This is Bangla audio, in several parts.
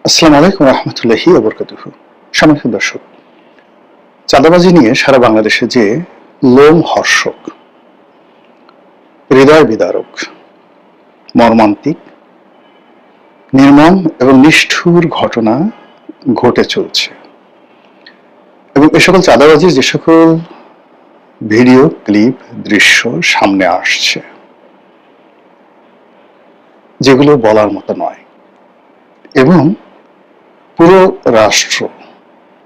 আসসালামু আলাইকুম রহমতুল্লাহি ওয়া বারাকাতুহু। সম্মানিত দর্শক, চাঁদাবাজি নিয়ে সারা বাংলাদেশে যে লোমহর্ষক, হৃদয় বিদারক, মর্মান্তিক, নির্মম এবং নিষ্ঠুর ঘটনা ঘটে চলছে এবং এ সকল চাঁদাবাজির যে সকল ভিডিও ক্লিপ দৃশ্য সামনে আসছে, যেগুলো বলার মতো নয় এবং পুরো রাষ্ট্র,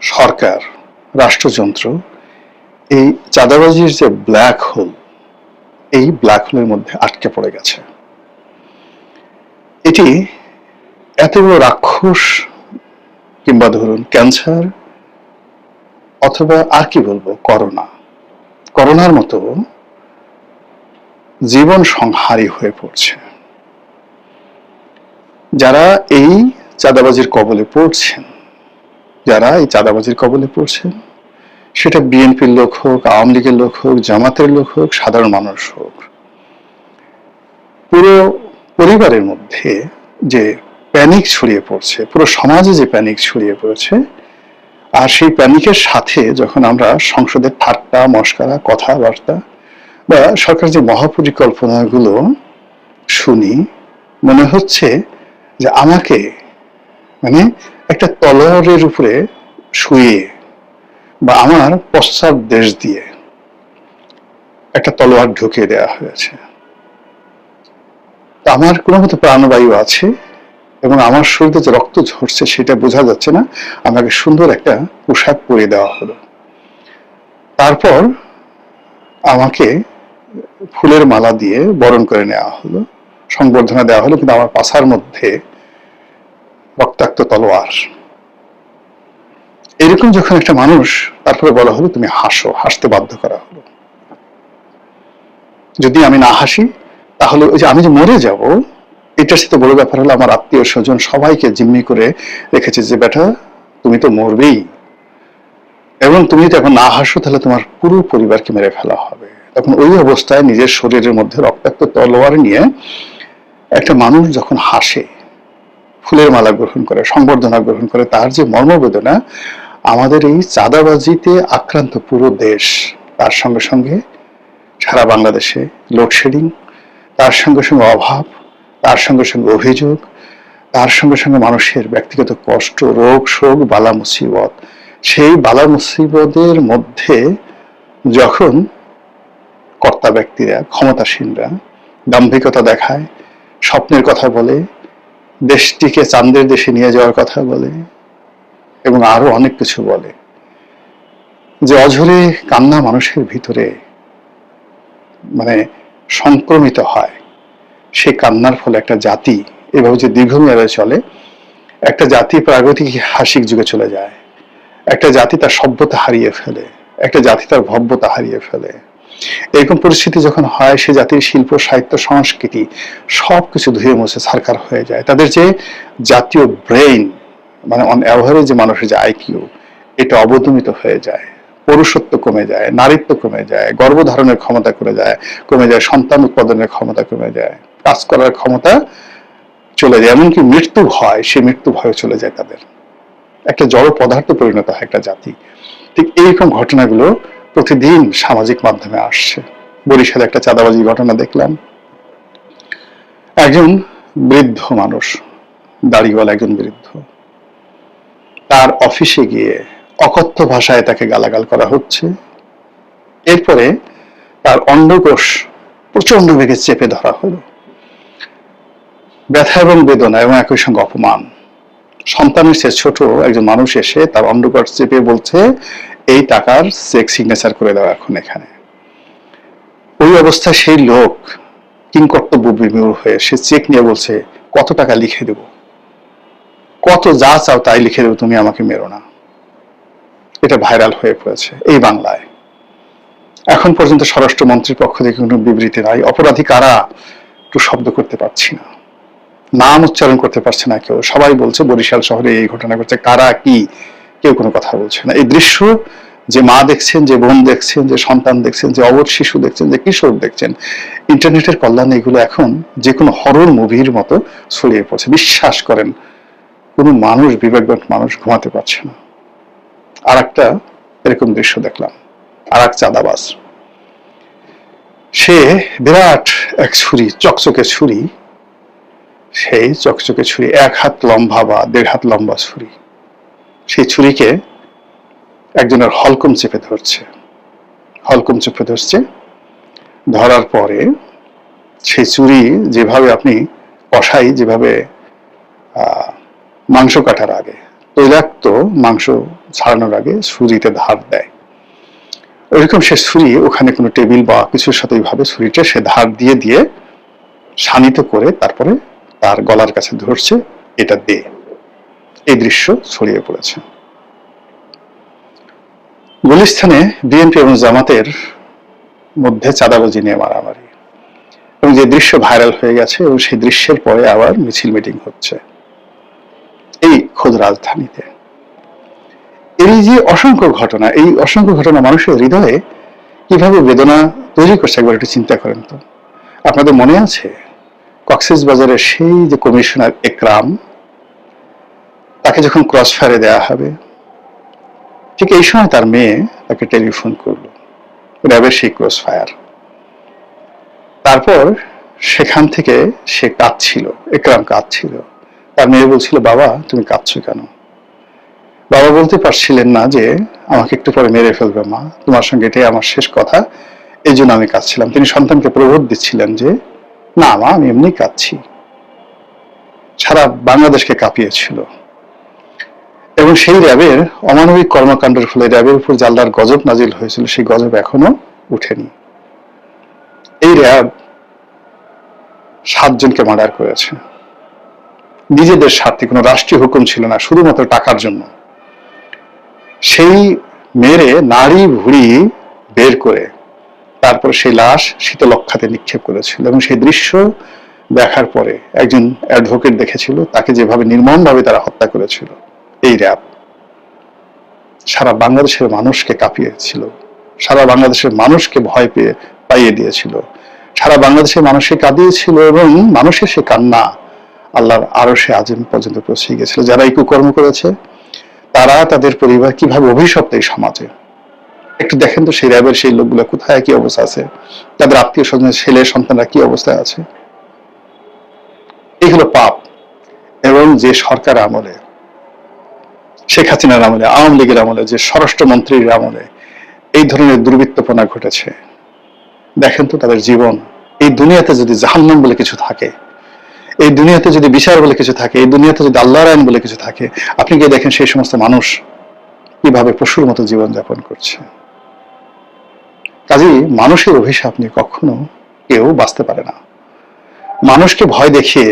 সরকার, রাষ্ট্রযন্ত্র এই চাঁদাবাজির যে ব্ল্যাক হোল, এই ব্ল্যাক হোলের মধ্যে আটকে পড়ে গেছে। এটি এত বড় রাক্ষস, কিংবা ধরুন ক্যান্সার, অথবা আর কি বলবো, করোনার মতো জীবন সংহারী হয়ে পড়ছে। যারা এই চাঁদাবাজির কবলে পড়ছেন, সেটা বিএনপির লোক হোক, আওয়ামী লীগের লোক হোক, জামাতের লোক হোক, সাধারণ মানুষ হোক, পুরো পরিবারের মধ্যে যে প্যানিক ছড়িয়ে পড়ছে, পুরো সমাজে যে প্যানিক ছড়িয়ে পড়েছে, আর সেই প্যানিকের সাথে যখন আমরা সংসদের ঠাট্টা মশকরা, কথাবার্তা বা সরকার যে মহাপরিকল্পনাগুলো শুনি, মনে হচ্ছে যে আমাকে একটা তলোয়ারের উপরে শুয়ে বা আমার পশ্চাৎ দেশ দিয়ে একটা তলোয়ার ঢুকিয়ে দেওয়া হয়েছে। আমার কোনো মতো প্রাণবায়ু আছে এবং আমার শরীরে যে রক্ত ঝরছে সেটা বোঝা যাচ্ছে না। আমাকে সুন্দর একটা পোশাক পরিয়ে দেওয়া হলো, তারপর আমাকে ফুলের মালা দিয়ে বরণ করে নেওয়া হলো, সংবর্ধনা দেওয়া হলো, কিন্তু আমার পাছার মধ্যে রক্তাক্ত তলোয়ার। এরকম যখন একটা মানুষ, তারপরে বলা হলো তুমি হাসো, হাসতে বাধ্য করা হলো। যদি আমি না হাসি তাহলে ওই যে আমি যে মরে যাব, এটার সাথে বড় ব্যাপার হলো আমার আত্মীয় স্বজন সবাইকে জিম্মি করে রেখেছে যে বেটা তুমি তো মরবেই, এবং তুমি যদি এখন না হাসো তাহলে তোমার পুরো পরিবারকে মেরে ফেলা হবে। তখন ওই অবস্থায় নিজের শরীরের মধ্যে রক্তাক্ত তলোয়ার নিয়ে একটা মানুষ যখন হাসে, ফুলের মালা গ্রহণ করে, সংবর্ধনা গ্রহণ করে, তার যে মর্মবেদনা, আমাদের এই চাঁদাবাজিতে আক্রান্ত পুরো দেশ, তার সঙ্গে সঙ্গে সারা বাংলাদেশে লোডশেডিং, তার সঙ্গে সঙ্গে অভাব, তার সঙ্গে সঙ্গে অভিযোগ, তার সঙ্গে সঙ্গে মানুষের ব্যক্তিগত কষ্ট, রোগ শোক, বালা মুসিবত। সেই বালা মুসিবতের মধ্যে যখন কর্তা ব্যক্তিরা, ক্ষমতাসীনরা দাম্ভিকতা দেখায়, স্বপ্নের কথা বলে, দেশটিকে চাঁদের দেশে নিয়ে যাওয়ার কথা বলে এবং আরো অনেক কিছু বলে, যে অঝরে কান্না মানুষের ভিতরে সংক্রমিত হয়, সেই কান্নার ফলে একটা জাতি এভাবে যে দীর্ঘমেয়াদে চলে, একটা জাতি প্রাগৈতিহাসিক যুগে চলে যায়, একটা জাতি তার সভ্যতা হারিয়ে ফেলে, একটা জাতি তার ভব্যতা হারিয়ে ফেলে। এরকম পরিস্থিতি যখন হয়, সে জাতির শিল্প, সাহিত্য, সংস্কৃতি সবকিছু ধুয়ে মুছে ছারখার হয়ে যায়। তাদের যে জাতীয় ব্রেইন, অন অ্যাভারেজ যে মানুষের যে আইকিউ, এটা অবদমিত হয়ে যায়, পুরুষত্ব কমে যায়, নারীত্ব কমে যায়, গর্ভধারণের ক্ষমতা কমে যায়, সন্তান উৎপাদনের ক্ষমতা কমে যায়, কাজ করার ক্ষমতা চলে যায়, এমনকি মৃত্যু হয়, সে মৃত্যু ভয় চলে যায় তাদের। একটা জড় পদার্থে পরিণত হয় একটা জাতি। ঠিক এইরকম ঘটনাগুলো প্রতিদিন সামাজিক মাধ্যমে আসছে। বরিশালে একটা চাঁদাবাজি ঘটনা দেখলাম। একজন বৃদ্ধ মানুষ, দাড়িওয়ালা একজন বৃদ্ধ, তার অফিসে গিয়ে অকথ্য ভাষায় তাকে গালাগাল করা হচ্ছে। এরপরে তার অন্ডকোষ প্রচন্ড বেগে চেপে ধরা হলো। ব্যথা এবং বেদনা এবং একই সঙ্গে অপমান। সন্তানের সে ছোট একজন মানুষ এসে তার অন্ডকোষ চেপে বলছে এই টাকার চেক সিগনেচার করে দাও এখন এখানে। ওই অবস্থায় সেই লোক কিংকর্তব্য বিমূঢ় হয়ে সে চেক নিয়ে বলছে কত টাকা লিখে দেব, কত যা চাও তাই লিখে দেবো, তুমি আমাকে মেরো না। এটা ভাইরাল হয়ে পড়েছে এই বাংলায়। এখন পর্যন্ত স্বরাষ্ট্রমন্ত্রীর পক্ষ থেকে কোনো বিবৃতি নাই। অপরাধী কারা একটু শব্দ করতে পারছি না, নাম উচ্চারণ করতে পারছে না কেউ। সবাই বলছে বরিশাল শহরে এই ঘটনা ঘটছে, কারা কি, কেউ কোনো কথা বলছে না। এই দৃশ্য যে মা দেখছেন, যে বোন দেখছেন, যে সন্তান দেখছেন, যে অবধ শিশু দেখছেন, যে কিশোর দেখছেন, ইন্টারনেটের কল্যাণে এগুলো এখন যে কোনো হরর মুভির মতো ছড়িয়ে পড়ছে। বিশ্বাস করেন কোনো মানুষ, বিবেকবান মানুষ ঘুমাতে পারছে না। আর একটা এরকম দৃশ্য দেখলাম, আর এক চাঁদাবাজ, সে বিরাট এক ছুরি, চকচকে ছুরি, সেই চকচকে ছুরি 1 হাত লম্বা বা 1.5 হাত লম্বা ছুরি, সেই ছুরিকে একজনের হলকম চেপে ধরছে, হলকম চেপে ধরছে। ধরার পরে সেই ছুরি যেভাবে আপনি কষাই, যেভাবে মাংস কাটার আগে, তৈলাক্ত মাংস ছাড়ানোর আগে ছুরিতে ধার দেয়, ওইরকম সে ছুরি ওখানে কোনো টেবিল বা কিছুর সাথে ওইভাবে ছুরিটা সে ধার দিয়ে দিয়ে শানিত করে তারপরে তার গলার কাছে ধরছে, এটা দিয়ে। এই দৃশ্য ছড়িয়ে পড়েছে। গুলিস্তানে বিএনপি এবং জামাতের মধ্যে চাঁদাবাজি নিয়ে মারামারি, এবং যে দৃশ্য ভাইরাল হয়ে গেছে, এবং সেই দৃশ্যের পরে আবার মিছিল মিটিং হচ্ছে এই খোদ রাজধানীতে। এই যে অসংখ্য ঘটনা, এই অসংখ্য ঘটনা মানুষের হৃদয়ে কিভাবে বেদনা তৈরি করছে একবার একটু চিন্তা করেন তো। আপনাদের মনে আছে কক্সবাজারের সেই যে কমিশনার একরাম, তাকে যখন ক্রস ফায়ারে দেওয়া হবে, ঠিক এই সময় তার মেয়ে তাকে টেলিফোন করলো, র্যাবের সেই ক্রস ফায়ার। তারপর সেখান থেকে সে কাঁদছিল, একরাম কাঁদছিল। তার মেয়ে বলছিল, বাবা তুমি কাঁদছো কেন? বাবা বলতে পারছিলেন না যে আমাকে একটু পরে মেরে ফেলবে মা, তোমার সঙ্গে এটাই আমার শেষ কথা, এই জন্য আমি কাঁদছিলাম। তিনি সন্তানকে প্রবোধ দিচ্ছিলেন যে না মা, আমি এমনি কাঁদছি। সারা বাংলাদেশকে কাঁপিয়েছিল। এবং সেই র্যাবের অমানবিক কর্মকাণ্ডের ফলে র্যাবের উপর যে আল্লাহর গজব নাজিল হয়েছিল, সেই গজব এখনো উঠেনি। এই র্যাব 7 জনকে মার্ডার করেছে, নিজেদের স্বার্থে, কোনো রাষ্ট্রীয় হুকুম ছিল না, শুধুমাত্র টাকার জন্য। সেই মেরে নাড়ি ভুড়ি বের করে তারপর সেই লাশ শীতলক্ষাতে নিক্ষেপ করেছিল। এবং সেই দৃশ্য দেখার পরে একজন অ্যাডভোকেট দেখেছিল তাকে যেভাবে নির্মমভাবে তারা হত্যা করেছিল। এই র্যাব সারা বাংলাদেশের মানুষকে কাঁপিয়েছিল, সারা বাংলাদেশের মানুষকে ভয় পাইয়ে দিয়েছিল, সারা বাংলাদেশের মানুষকে কাঁদিয়েছিল, এবং মানুষের সে কান্না আল্লাহর আরশে আজিম পর্যন্ত পৌঁছে গেছিল। যারা এই কুকর্ম করেছে তারা, তাদের পরিবার কিভাবে অভিশপ্ত এই সমাজে। একটু দেখেন তো সেই র্যাবের সেই লোকগুলো কোথায়, কি অবস্থা আছে, তাদের আত্মীয় স্বজনের ছেলে সন্তানরা কি অবস্থায় আছে। এই হলো পাপ। এবং যে সরকার আমলে, শেখ হাসিনার আমলে, আওয়ামী লীগের আমলে, যে স্বরাষ্ট্রমন্ত্রীর আমলে এই ধরনের দুর্বৃত্তপনা ঘটেছে, দেখেন তো তাদের জীবন। এই দুনিয়াতে যদি জাহান্নাম বলে কিছু থাকে, এই দুনিয়াতে যদি বিচার বলে কিছু থাকে, এই দুনিয়াতে যদি আল্লাহর আইন বলে কিছু থাকে, আপনি গিয়ে দেখেন সেই সমস্ত মানুষ কিভাবে পশুর মতো জীবন যাপন করছে। কাজেই মানুষের অভিশাপ নিয়ে কখনো কেউ বাঁচতে পারে না। মানুষকে ভয় দেখিয়ে,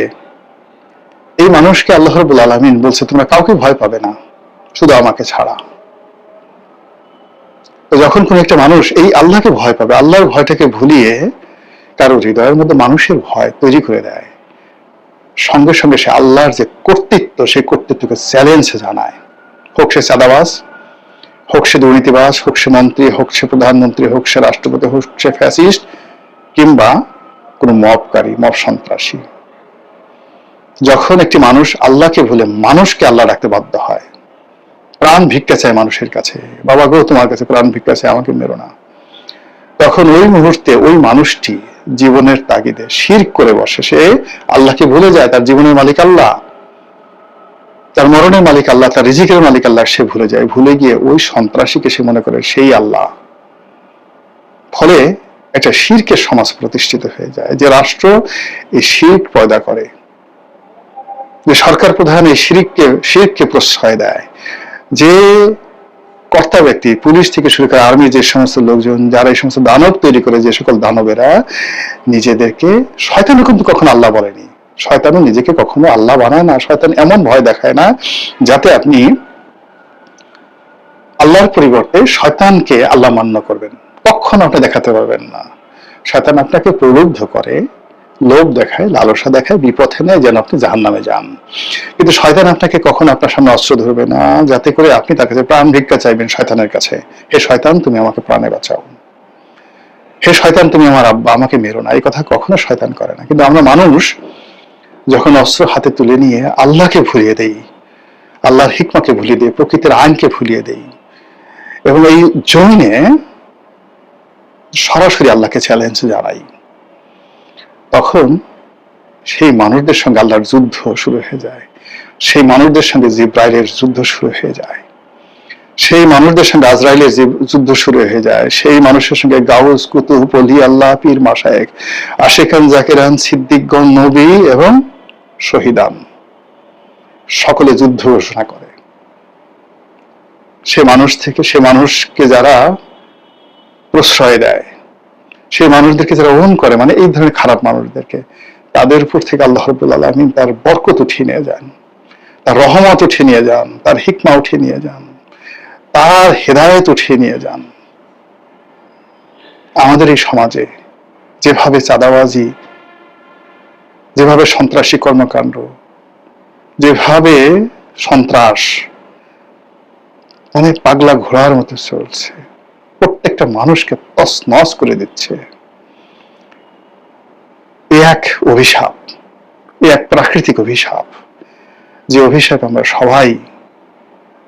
এই মানুষকে আল্লাহ রাব্বুল আলামিন বলছে তোমরা কাউকে ভয় পাবে না, শুধু আমাকে ছাড়া। তো যখন কোন একটা মানুষ এই আল্লাহকে ভয় পাবে, আল্লাহর ভয়টাকে ভুলিয়ে কারো হৃদয়ের মধ্যে মানুষের ভয় তৈরি করে দেয়, সঙ্গে সঙ্গে সে আল্লাহর যে কর্তৃত্ব, সেই কর্তৃত্বকে চ্যালেঞ্জ জানায়। হোক সে চাঁদাবাজ, হোক সে দুর্নীতিবাজ, হোক সে মন্ত্রী, হোক সে প্রধানমন্ত্রী, হোক সে রাষ্ট্রপতি, হোক সে ফ্যাসিস্ট, কিংবা কোনো মবকারী, মব সন্ত্রাসী। যখন একটি মানুষ আল্লাহকে ভুলে মানুষকে আল্লাহ রাখতে বাধ্য হয়, প্রাণ ভিক্ষা চায় মানুষের কাছে, বাবা গো তোমার কাছে প্রাণ ভিক্ষা চায়, আমাকে মেরো না, তখন ওই মুহূর্তে ওই মানুষটি জীবনের তাগিদে শিরক করে বসে। সে আল্লাহকে ভুলে যায়। তার জীবনের মালিক আল্লাহ, তার মরণের মালিক আল্লাহ, তার রিজিকের মালিক আল্লাহ সে ভুলে যায়। ভুলে গিয়ে ওই সন্ত্রাসীকে সে মনে করে সেই আল্লাহ। ফলে একটা শিরকের সমাজ প্রতিষ্ঠিত হয়ে যায়। যে রাষ্ট্র এই শিরক পয়দা করে, যে সরকার প্রধান এই শিরককে প্রশ্রয় দেয়, যে কর্তা ব্যক্তি, পুলিশ থেকে শুরু করে আর্মি, যে সমস্ত লোকজন যারা এই সমস্ত দানব তৈরি করে, যে সকল দানবেরা নিজেদেরকে, শয়তানও কিন্তু কখনো আল্লাহ বলেনি, শয়তানও নিজেকে কখনো আল্লাহ বানায় না। শয়তান এমন ভয় দেখায় না যাতে আপনি আল্লাহর পরিবর্তে শয়তানকে আল্লাহ মান্য করবেন, কখনো আপনি দেখাতে পারবেন না। শয়তান আপনাকে প্রলুব্ধ করে, লোভ দেখায়, লালসা দেখায়, বিপথে নেয় যেন আপনি জাহান্নামে যান। কিন্তু শয়তান আপনাকে কখনো আপনার সামনে অস্ত্র ধরবে না যাতে করে আপনি তার কাছে প্রাণ ভিক্ষা চাইবেন শয়তানের কাছে, হে শয়তান তুমি আমাকে প্রাণে বাঁচাও, হে শয়তান তুমি আমার আব্বা, আমাকে মেরো না। এই কথা কখনো শয়তান করে না। কিন্তু আমরা মানুষ যখন অস্ত্র হাতে তুলে নিয়ে আল্লাহকে ভুলিয়ে দেই, আল্লাহর হিকমাকে ভুলিয়ে দেই, প্রকৃতির আইনকে ভুলিয়ে দেই, এবং এই জমিনে সরাসরি আল্লাহকে চ্যালেঞ্জ জানাই, তখন সেই মানুষদের সঙ্গে আল্লাহর যুদ্ধ শুরু হয়ে যায়, সেই মানুষদের সঙ্গে জিব্রাইলের যুদ্ধ শুরু হয়ে যায়, সেই মানুষদের সঙ্গে আজরাইলের যুদ্ধ শুরু হয়ে যায়, সেই মানুষের সঙ্গে গাউস, কুতুব, ওলি আল্লাহ, পীর, মাশায়েখ, আশিকান, জাকিরান, সিদ্দিকগণ, নবী এবং শহীদান সকলে যুদ্ধ ঘোষণা করে। সে মানুষকে যারা প্রশ্রয় দেয়, সেই মানুষদেরকে যারা ওন করে, মানে এই ধরনের খারাপ মানুষদেরকে, তাদের উপর থেকে আল্লাহ রাব্বুল আলামিন তার বরকত উঠিয়ে নিয়ে যান, তার রহমত উঠিয়ে নিয়ে যান, তার হিকমা উঠিয়ে নিয়ে যান, তার হেদায়েত উঠিয়ে নিয়ে যান। আমাদের এই সমাজে যেভাবে চাঁদাবাজি, যেভাবে সন্ত্রাসী কর্মকাণ্ড, যেভাবে সন্ত্রাস মানে পাগলা ঘোড়ার মতো চলছে, প্রত্যেকটা মানুষকে তছনছ করে দিচ্ছে, এক অভিশাপ, এক প্রাকৃতিক অভিশাপ, যে অভিশাপ আমরা সবাই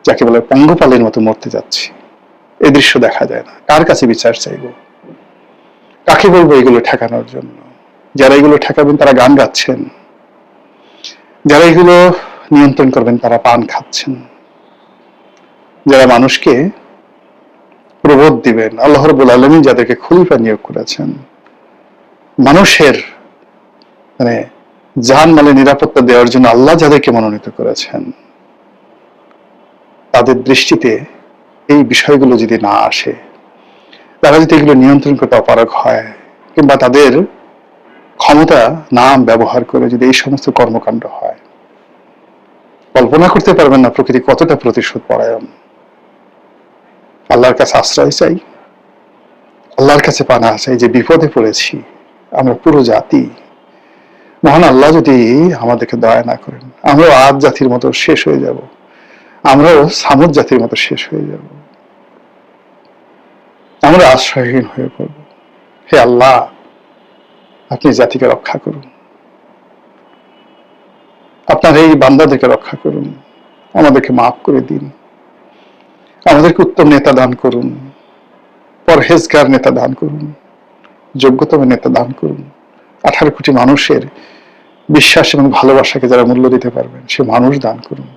যাকে বলে পঙ্গপালের মতো মরতে যাচ্ছি। এই দৃশ্য দেখা যায় না, কার কাছে বিচার চাইব, কাকে বলবো এগুলো ঠেকানোর জন্য? যারা এগুলো ঠেকাবেন তারা গান গাচ্ছেন, যারা এগুলো নিয়ন্ত্রণ করবেন তারা পান খাচ্ছেন, যারা মানুষকে প্রবোধ দিবেন, আল্লাহ রাব্বুল আলামিন যাদেরকে খলিফা নিয়োগ করেছেন, মানুষের মানে জানমালের নিরাপত্তা দেওয়ার জন্য আল্লাহ যাদেরকে মনোনীত করেছেন, তাদের দৃষ্টিতে এই বিষয়গুলো যদি না আসে, তারা যদি এগুলো নিয়ন্ত্রণ করতে অপারগ হয়, কিংবা তাদের ক্ষমতা নাম ব্যবহার করে যদি এই সমস্ত কর্মকাণ্ড হয়, কল্পনা করতে পারবেন না প্রকৃতি কতটা প্রতিশোধ পরায়ণ। আল্লাহর কাছে আশ্রয় চাই, আল্লাহর কাছে পানাহ চাই যে বিপদে পড়েছি আমরা পুরো জাতি। মহান আল্লাহ যদি আমাদেরকে দয়া না করেন, আমরাও আদ জাতির মতো শেষ হয়ে যাব, আমরাও সামুদ জাতির মতো শেষ হয়ে যাব, আমরা আশ্রয়হীন হয়ে পড়ব। হে আল্লাহ, আপনি জাতিকে রক্ষা করুন, আপনার এই বান্দাদেরকে রক্ষা করুন, আমাদেরকে মাফ করে দিন, আমাদেরকে উত্তম নেতা দান করুন, পরহেজগার নেতা দান করুন, যোগ্যতম নেতা দান করুন, 18 কোটি মানুষের বিশ্বাস এবং ভালোবাসাকে যারা মূল্য দিতে পারবেন সে মানুষ দান করুন।